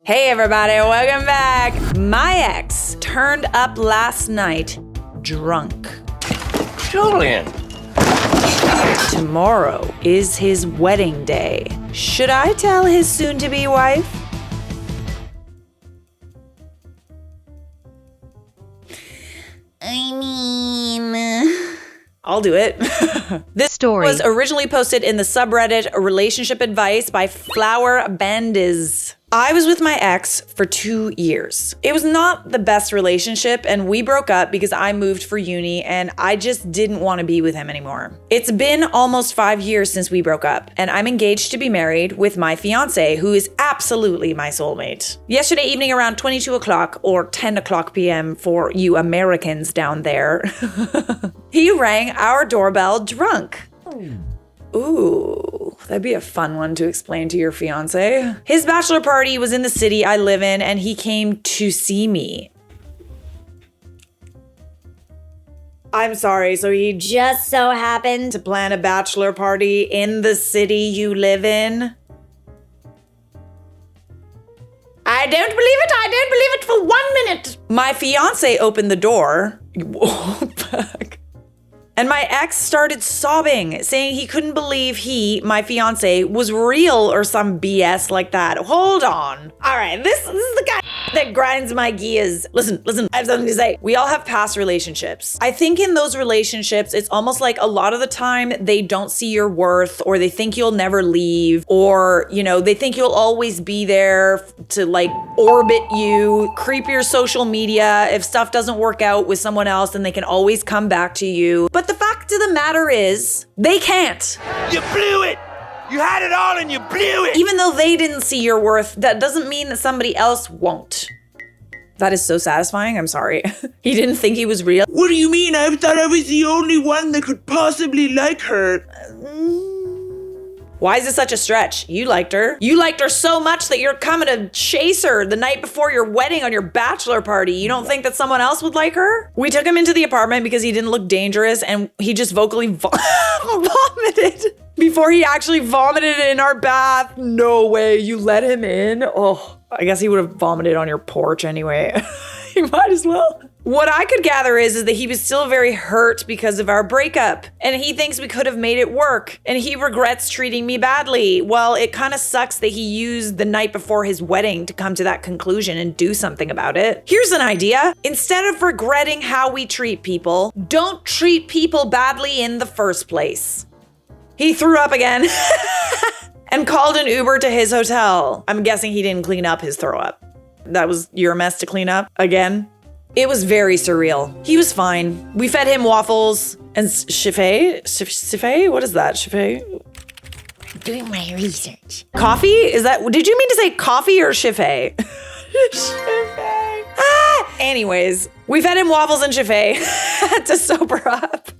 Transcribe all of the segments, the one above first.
Hey everybody, welcome back. My ex turned up last night drunk. Julian. Tomorrow is his wedding day. Should I tell his soon-to-be wife? I'll do it. This story was originally posted in the subreddit Relationship Advice by Flower Bandiz. I was with my ex for 2 years. It was not the best relationship, and we broke up because I moved for uni and I just didn't want to be with him anymore. It's been almost 5 years since we broke up, and I'm engaged to be married with my fiance, who is absolutely my soulmate. Yesterday evening around 22 o'clock or 10 o'clock p.m. for you Americans down there, he rang our doorbell drunk. Ooh, that'd be a fun one to explain to your fiance. His bachelor party was in the city I live in, and he came to see me. I'm sorry, so he just so happened to plan a bachelor party in the city you live in? I don't believe it for 1 minute. My fiance opened the door. And my ex started sobbing, saying he couldn't believe he, my fiance, was real or some BS like that. Hold on. All right, this is the guy that grinds my gears. Listen, I have something to say. We all have past relationships. I think in those relationships, it's almost like a lot of the time they don't see your worth, or they think you'll never leave, or, you know, they think you'll always be there to like orbit you, creep your social media. If stuff doesn't work out with someone else, then they can always come back to you. But the fact of the matter is, they can't. You blew it! You had it all and you blew it! Even though they didn't see your worth, that doesn't mean that somebody else won't. That is so satisfying, I'm sorry. He didn't think he was real. What do you mean? I thought I was the only one that could possibly like her. Why is it such a stretch? You liked her. You liked her so much that you're coming to chase her the night before your wedding on your bachelor party. You don't think that someone else would like her? We took him into the apartment because he didn't look dangerous, and he just vocally vomited before he actually vomited in our bath. No way, you let him in? Oh, I guess he would have vomited on your porch anyway. He might as well. What I could gather is that he was still very hurt because of our breakup, and he thinks we could have made it work, and he regrets treating me badly. Well, it kind of sucks that he used the night before his wedding to come to that conclusion and do something about it. Here's an idea. Instead of regretting how we treat people, don't treat people badly in the first place. He threw up again and called an Uber to his hotel. I'm guessing he didn't clean up his throw up. That was your mess to clean up again? It was very surreal. He was fine. We fed him waffles and chiffé? What is that? Chiffé? Doing my research. Coffee? Did you mean to say coffee or chiffé? Chiffé. Anyways, we fed him waffles and chiffé to sober up,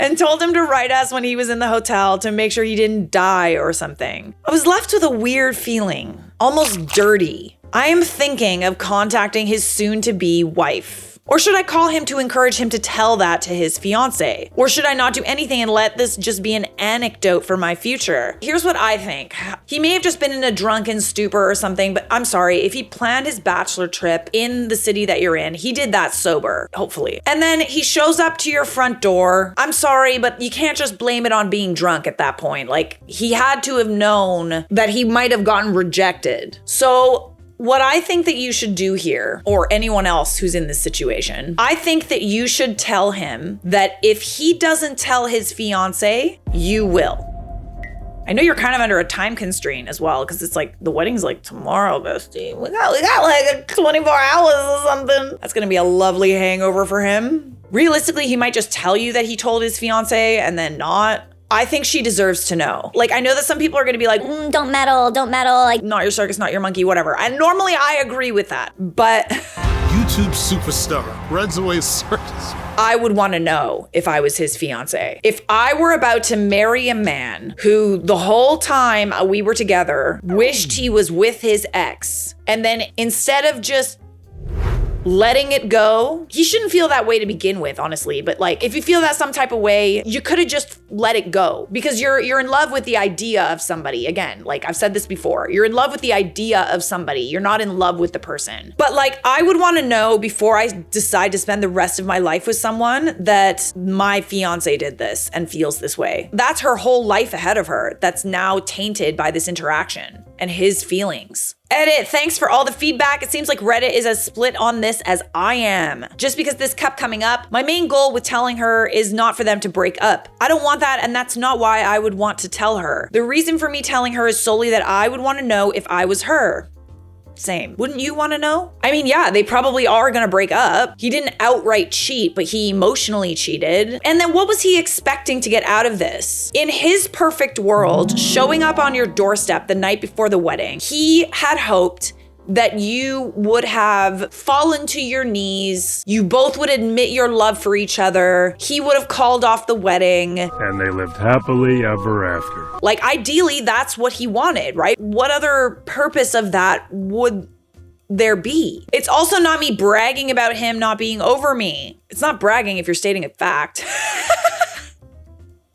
and told him to write us when he was in the hotel to make sure he didn't die or something. I was left with a weird feeling, almost dirty. I am thinking of contacting his soon-to-be wife. Or should I call him to encourage him to tell that to his fiance? Or should I not do anything and let this just be an anecdote for my future? Here's what I think. He may have just been in a drunken stupor or something, but I'm sorry, if he planned his bachelor trip in the city that you're in, he did that sober, hopefully. And then he shows up to your front door. I'm sorry, but you can't just blame it on being drunk at that point. Like, he had to have known that he might have gotten rejected. So, what I think that you should do here, or anyone else who's in this situation, I think that you should tell him that if he doesn't tell his fiance, you will. I know you're kind of under a time constraint as well, because it's like, the wedding's like tomorrow, bestie. We got like 24 hours or something. That's gonna be a lovely hangover for him. Realistically, he might just tell you that he told his fiance and then not. I think she deserves to know. Like, I know that some people are gonna be like, Don't meddle. Like, not your circus, not your monkey, whatever. And normally I agree with that, but YouTube superstar runs away circus. I would wanna know if I was his fiance. If I were about to marry a man who the whole time we were together wished he was with his ex, and then instead of just letting it go. He shouldn't feel that way to begin with, honestly. But like, if you feel that some type of way, you could have just let it go because you're in love with the idea of somebody. Again, like I've said this before, you're in love with the idea of somebody. You're not in love with the person. But like, I would want to know before I decide to spend the rest of my life with someone that my fiance did this and feels this way. That's her whole life ahead of her that's now tainted by this interaction and his feelings. Edit, thanks for all the feedback. It seems like Reddit is as split on this as I am. Just because this kept coming up, my main goal with telling her is not for them to break up. I don't want that, and that's not why I would want to tell her. The reason for me telling her is solely that I would want to know if I was her. Same. Wouldn't you want to know? I mean, yeah, they probably are gonna break up. He didn't outright cheat, but he emotionally cheated. And then what was he expecting to get out of this? In his perfect world, showing up on your doorstep the night before the wedding, he had hoped that you would have fallen to your knees. You both would admit your love for each other. He would have called off the wedding. And they lived happily ever after. Like, ideally, that's what he wanted, right? What other purpose of that would there be? It's also not me bragging about him not being over me. It's not bragging if you're stating a fact.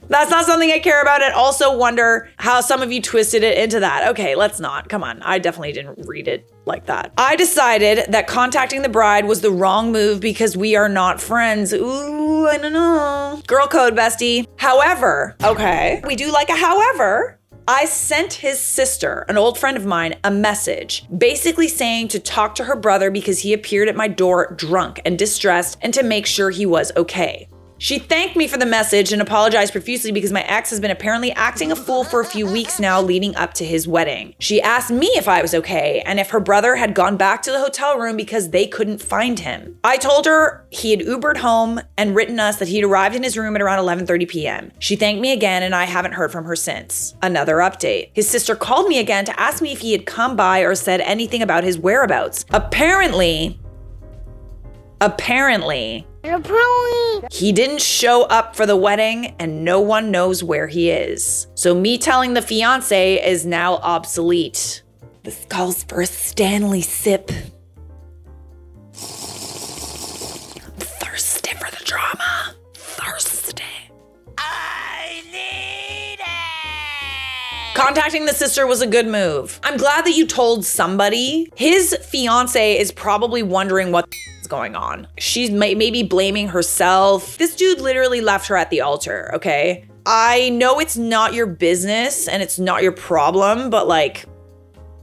That's not something I care about. And also wonder how some of you twisted it into that. Okay, let's not. Come on. I definitely didn't read it like that. I decided that contacting the bride was the wrong move because we are not friends. Ooh, I don't know. Girl code, bestie. However, okay, we do like a however. I sent his sister, an old friend of mine, a message basically saying to talk to her brother because he appeared at my door drunk and distressed and to make sure he was okay. She thanked me for the message and apologized profusely because my ex has been apparently acting a fool for a few weeks now leading up to his wedding. She asked me if I was okay and if her brother had gone back to the hotel room because they couldn't find him. I told her he had Ubered home and written us that he'd arrived in his room at around 11:30 p.m. She thanked me again and I haven't heard from her since. Another update. His sister called me again to ask me if he had come by or said anything about his whereabouts. Apparently, he didn't show up for the wedding and no one knows where he is. So me telling the fiance is now obsolete. This calls for a Stanley sip. I'm thirsty for the drama. Thirsty. I need it! Contacting the sister was a good move. I'm glad that you told somebody. His fiance is probably wondering what going on. She's maybe blaming herself. This dude literally left her at the altar, okay? I know it's not your business and it's not your problem, but like,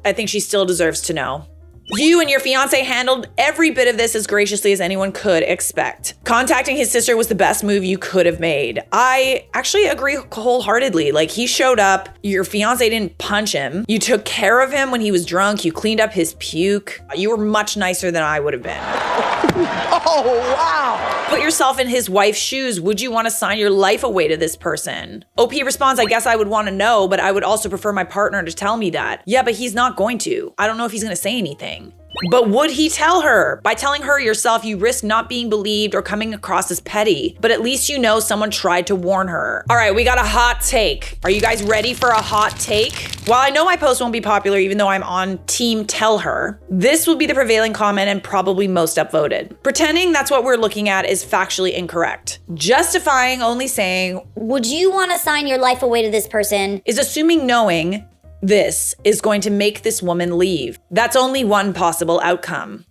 I think she still deserves to know. You and your fiance handled every bit of this as graciously as anyone could expect. Contacting his sister was the best move you could have made. I actually agree wholeheartedly. Like, he showed up, your fiance didn't punch him. You took care of him when he was drunk. You cleaned up his puke. You were much nicer than I would have been. Oh, wow! Put yourself in his wife's shoes. Would you want to sign your life away to this person? OP responds, I guess I would want to know, but I would also prefer my partner to tell me that. Yeah, but he's not going to. I don't know if he's going to say anything. But would he tell her? By telling her yourself, you risk not being believed or coming across as petty, but at least you know someone tried to warn her. All right, we got a hot take. Are you guys ready for a hot take? While I know my post won't be popular, even though I'm on team tell her, this will be the prevailing comment and probably most upvoted. Pretending that's what we're looking at is factually incorrect. Justifying only saying, Would you want to sign your life away to this person? is assuming knowing this is going to make this woman leave. That's only one possible outcome.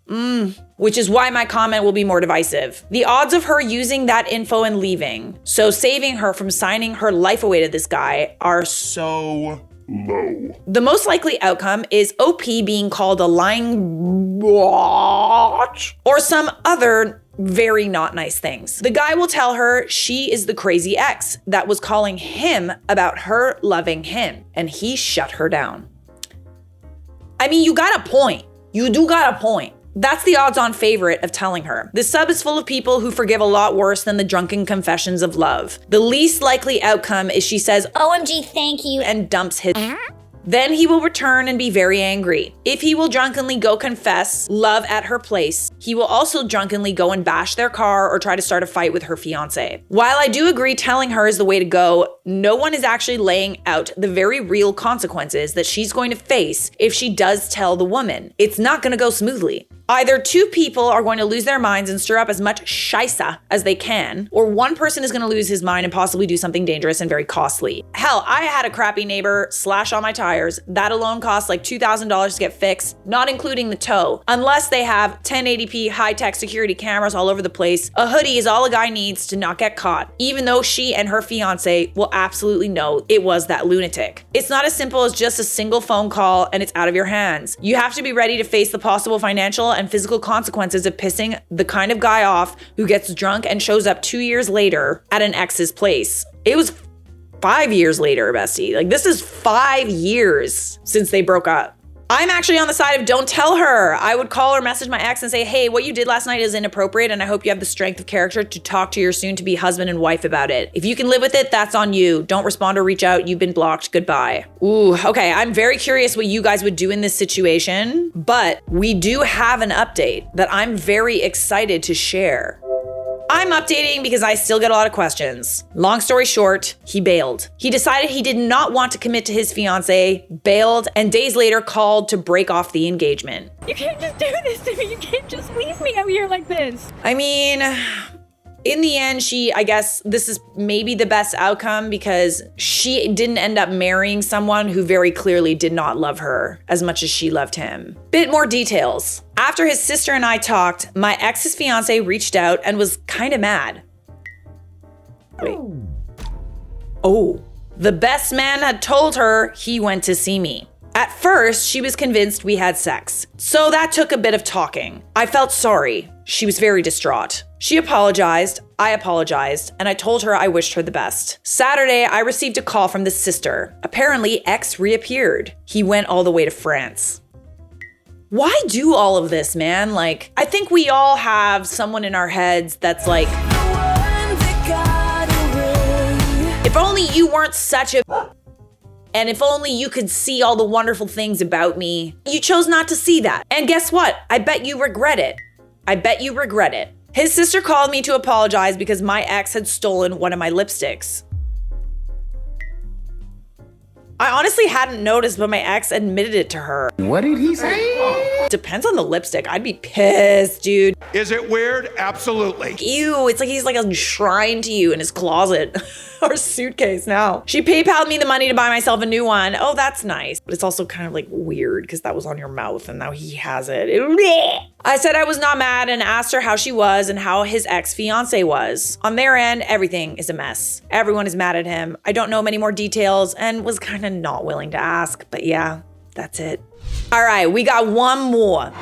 Which is why my comment will be more divisive. The odds of her using that info and leaving, so saving her from signing her life away to this guy, are So Low. the most likely outcome is OP being called a lying bitch or some other very not nice things. The guy will tell her she is the crazy ex that was calling him about her loving him, and he shut her down. I mean, you got a point. You do got a point. That's the odds-on favorite of telling her. This sub is full of people who forgive a lot worse than the drunken confessions of love. The least likely outcome is she says, OMG, thank you. and dumps his. Then he will return and be very angry. If he will drunkenly go confess love at her place, he will also drunkenly go and bash their car or try to start a fight with her fiance. While I do agree telling her is the way to go, no one is actually laying out the very real consequences that she's going to face if she does tell the woman. It's not going to go smoothly. Either two people are going to lose their minds and stir up as much scheisse as they can, or one person is going to lose his mind and possibly do something dangerous and very costly. Hell, I had a crappy neighbor slash on my tires. That alone cost like $2,000 to get fixed, not including the tow. Unless they have 1080p high-tech security cameras all over the place, a hoodie is all a guy needs to not get caught, even though she and her fiance will absolutely know it was that lunatic. It's not as simple as just a single phone call and it's out of your hands. You have to be ready to face the possible financial and physical consequences of pissing the kind of guy off who gets drunk and shows up 2 years later at an ex's place. It was 5 years later, bestie. Like, this is 5 years since they broke up. I'm actually on the side of don't tell her. I would call or message my ex and say, hey, what you did last night is inappropriate and I hope you have the strength of character to talk to your soon-to-be husband and wife about it. If you can live with it, that's on you. Don't respond or reach out. You've been blocked. Goodbye. Ooh, okay. I'm very curious what you guys would do in this situation, but we do have an update that I'm very excited to share. I'm updating because I still get a lot of questions. Long story short, he bailed. He decided he did not want to commit to his fiance, bailed, and days later called to break off the engagement. You can't just do this to me. You can't just leave me out here like this. I mean, in the end, I guess this is maybe the best outcome because she didn't end up marrying someone who very clearly did not love her as much as she loved him. Bit more details. After his sister and I talked, my ex's fiance reached out and was kind of mad. Wait. Oh, the best man had told her he went to see me. At first, she was convinced we had sex. So that took a bit of talking. I felt sorry. She was very distraught. She apologized, I apologized, and I told her I wished her the best. Saturday, I received a call from the sister. Apparently, ex reappeared. He went all the way to France. Why do all of this, man? Like, I think we all have someone in our heads that's like, if only you weren't such a and if only you could see all the wonderful things about me. You chose not to see that. And guess what? I bet you regret it. I bet you regret it. His sister called me to apologize because my ex had stolen one of my lipsticks. I honestly hadn't noticed, but my ex admitted it to her. What did he say? Depends on the lipstick. I'd be pissed, dude. Is it weird? Absolutely. Ew, it's like he's like enshrined to you in his closet or suitcase now. She PayPal'd me the money to buy myself a new one. Oh, that's nice. But it's also kind of like weird because that was on your mouth and now he has it. I said I was not mad and asked her how she was and how his ex-fiance was. On their end, everything is a mess. Everyone is mad at him. I don't know many more details and was kind of not willing to ask, but yeah, that's it. All right, we got one more.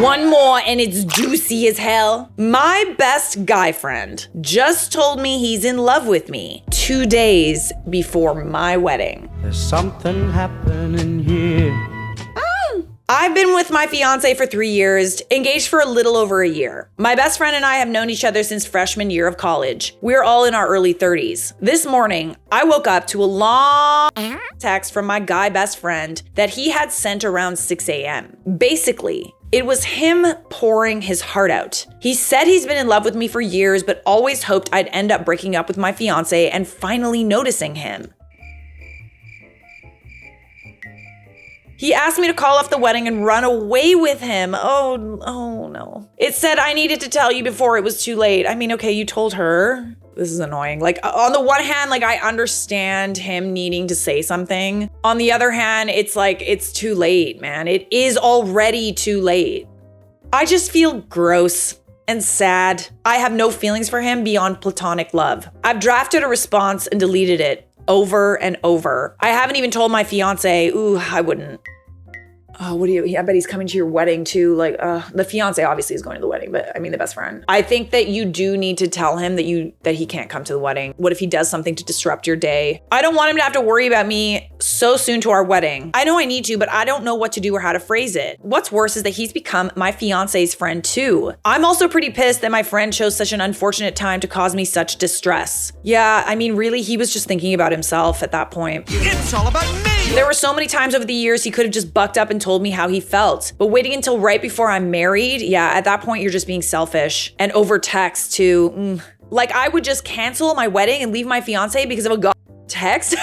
One more and it's juicy as hell. My best guy friend just told me he's in love with me 2 days before my wedding. There's something happening here. I've been with my fiance for 3 years, engaged for a little over a year. My best friend and I have known each other since freshman year of college. We're all in our early 30s. This morning, I woke up to a long text from my guy best friend that he had sent around 6 a.m. Basically, it was him pouring his heart out. He said he's been in love with me for years, but always hoped I'd end up breaking up with my fiance and finally noticing him. He asked me to call off the wedding and run away with him. Oh no. It said I needed to tell you before it was too late. I mean, okay, you told her. This is annoying. Like, on the one hand, like, I understand him needing to say something. On the other hand, it's like, it's too late, man. It is already too late. I just feel gross and sad. I have no feelings for him beyond platonic love. I've drafted a response and deleted it over and over. I haven't even told my fiance, ooh, I wouldn't. Oh, I bet he's coming to your wedding too. Like, the fiance obviously is going to the wedding, but I mean the best friend. I think that you do need to tell him that he can't come to the wedding. What if he does something to disrupt your day? I don't want him to have to worry about me so soon to our wedding. I know I need to, but I don't know what to do or how to phrase it. What's worse is that he's become my fiance's friend too. I'm also pretty pissed that my friend chose such an unfortunate time to cause me such distress. Yeah, I mean, really, he was just thinking about himself at that point. It's all about me. There were so many times over the years he could have just bucked up and told me how he felt. But waiting until right before I'm married, yeah, at that point, you're just being selfish. And over text too. Like, I would just cancel my wedding and leave my fiance because of a text?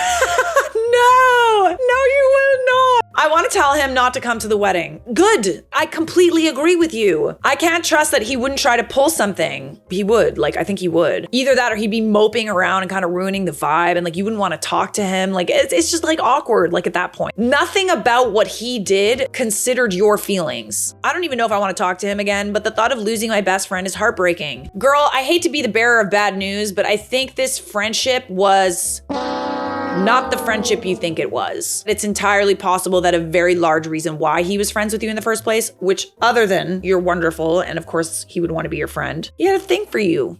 No, you will not. I want to tell him not to come to the wedding. Good. I completely agree with you. I can't trust that he wouldn't try to pull something. He would. Like, I think he would. Either that or he'd be moping around and kind of ruining the vibe, and like you wouldn't want to talk to him. Like, it's just like awkward, like at that point. Nothing about what he did considered your feelings. I don't even know if I want to talk to him again, but the thought of losing my best friend is heartbreaking. Girl, I hate to be the bearer of bad news, but I think this friendship was not the friendship you think it was. It's entirely possible that a very large reason why he was friends with you in the first place, which other than you're wonderful and of course he would want to be your friend, he had a thing for you.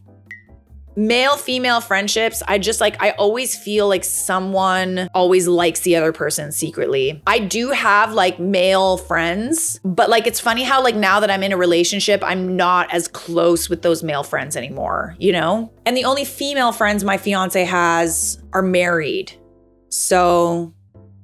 Male-female friendships, I always feel like someone always likes the other person secretly. I do have like male friends, but like it's funny how like now that I'm in a relationship, I'm not as close with those male friends anymore, you know? And the only female friends my fiance has are married. So,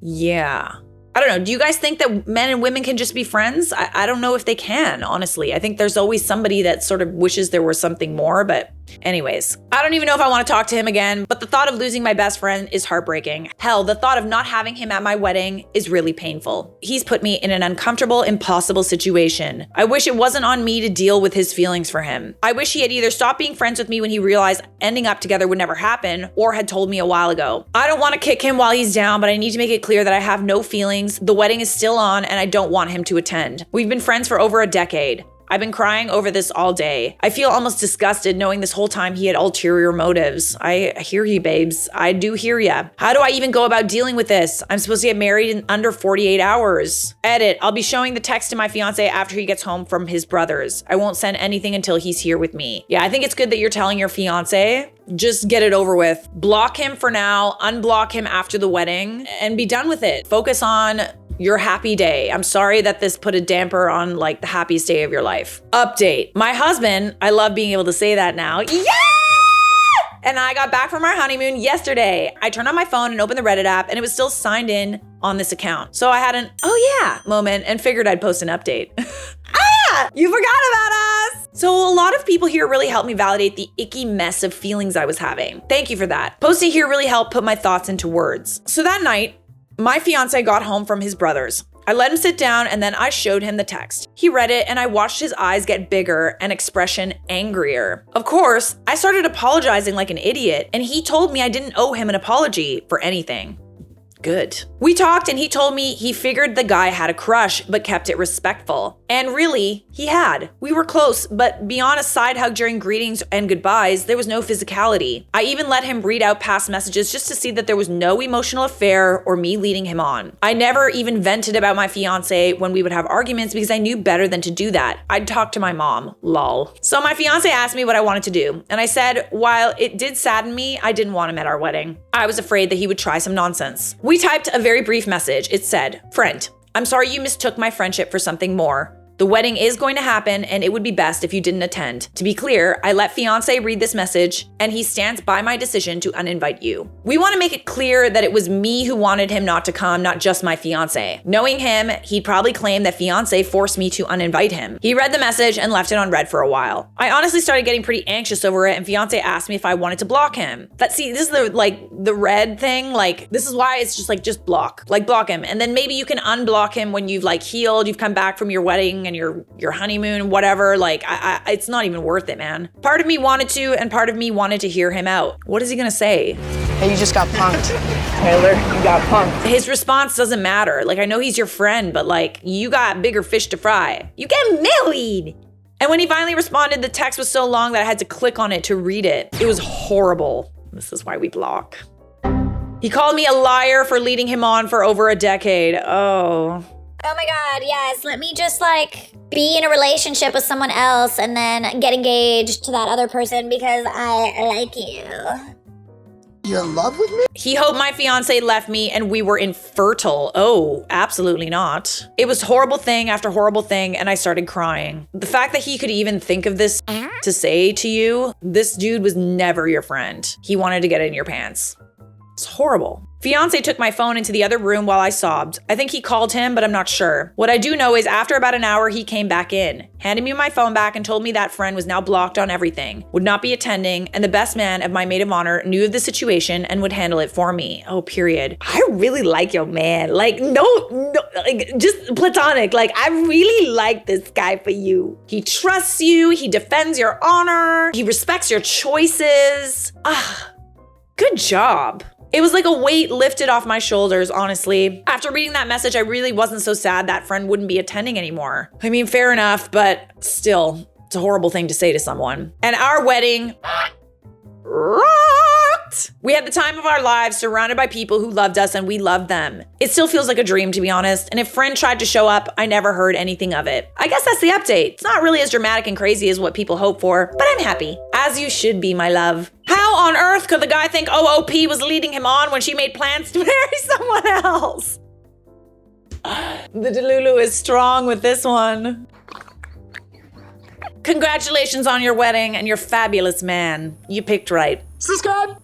yeah. I don't know. Do you guys think that men and women can just be friends? I don't know if they can, honestly. I think there's always somebody that sort of wishes there was something more, but anyways, I don't even know if I want to talk to him again, but the thought of losing my best friend is heartbreaking. Hell, the thought of not having him at my wedding is really painful. He's put me in an uncomfortable, impossible situation. I wish it wasn't on me to deal with his feelings for him. I wish he had either stopped being friends with me when he realized ending up together would never happen, or had told me a while ago. I don't want to kick him while he's down, but I need to make it clear that I have no feelings. The wedding is still on, and I don't want him to attend. We've been friends for over a decade. I've been crying over this all day. I feel almost disgusted knowing this whole time he had ulterior motives. I hear you, babes. I do hear ya. How do I even go about dealing with this? I'm supposed to get married in under 48 hours. Edit, I'll be showing the text to my fiance after he gets home from his brothers. I won't send anything until he's here with me. Yeah, I think it's good that you're telling your fiance. Just get it over with. Block him for now, unblock him after the wedding, and be done with it. Focus on your happy day. I'm sorry that this put a damper on like the happiest day of your life. Update. My husband, I love being able to say that now. Yeah! And I got back from our honeymoon yesterday. I turned on my phone and opened the Reddit app and it was still signed in on this account. So I had an, oh yeah, moment and figured I'd post an update. You forgot about us. So a lot of people here really helped me validate the icky mess of feelings I was having. Thank you for that. Posting here really helped put my thoughts into words. So that night, my fiance got home from his brothers. I let him sit down and then I showed him the text. He read it and I watched his eyes get bigger and expression angrier. Of course, I started apologizing like an idiot and he told me I didn't owe him an apology for anything. Good. We talked and he told me he figured the guy had a crush but kept it respectful. And really, he had. We were close, but beyond a side hug during greetings and goodbyes, there was no physicality. I even let him read out past messages just to see that there was no emotional affair or me leading him on. I never even vented about my fiance when we would have arguments because I knew better than to do that. I'd talk to my mom, lol. So my fiance asked me what I wanted to do, and I said, while it did sadden me, I didn't want him at our wedding. I was afraid that he would try some nonsense. We typed a very brief message. It said, "Friend, I'm sorry you mistook my friendship for something more. The wedding is going to happen and it would be best if you didn't attend. To be clear, I let fiance read this message and he stands by my decision to uninvite you. We want to make it clear that it was me who wanted him not to come, not just my fiance. Knowing him, he'd probably claim that fiance forced me to uninvite him." He read the message and left it on read for a while. I honestly started getting pretty anxious over it and fiance asked me if I wanted to block him. This is the red thing. Like, this is why it's just like, just block. Like, block him. And then maybe you can unblock him when you've like healed, you've come back from your wedding and your honeymoon, whatever. Like, it's not even worth it, man. Part of me wanted to, and part of me wanted to hear him out. What is he gonna say? Hey, you just got punked. Taylor, you got punked. His response doesn't matter. Like, I know he's your friend, but like, you got bigger fish to fry. You get married. And when he finally responded, the text was so long that I had to click on it to read it. It was horrible. This is why we block. He called me a liar for leading him on for over a decade. Oh my god, yes. Let me just like be in a relationship with someone else and then get engaged to that other person because I like you. You in love with me? He hoped my fiance left me and we were infertile. Oh, absolutely not. It was horrible thing after horrible thing and I started crying. The fact that he could even think of this to say to you, this dude was never your friend. He wanted to get in your pants. It's horrible. Fiance took my phone into the other room while I sobbed. I think he called him, but I'm not sure. What I do know is after about an hour, he came back in, handed me my phone back and told me that friend was now blocked on everything, would not be attending, and the best man of my maid of honor knew of the situation and would handle it for me. Oh, period. I really like your man. Like, no, like, just platonic. Like, I really like this guy for you. He trusts you. He defends your honor. He respects your choices. Good job. It was like a weight lifted off my shoulders, honestly. After reading that message, I really wasn't so sad that friend wouldn't be attending anymore. I mean, fair enough, but still, it's a horrible thing to say to someone. And our wedding rocked. We had the time of our lives surrounded by people who loved us and we loved them. It still feels like a dream, to be honest. And if friend tried to show up, I never heard anything of it. I guess that's the update. It's not really as dramatic and crazy as what people hope for, but I'm happy. As you should be, my love. How on earth could the guy think OOP was leading him on when she made plans to marry someone else? The Delulu is strong with this one. Congratulations on your wedding and your fabulous man. You picked right. Subscribe.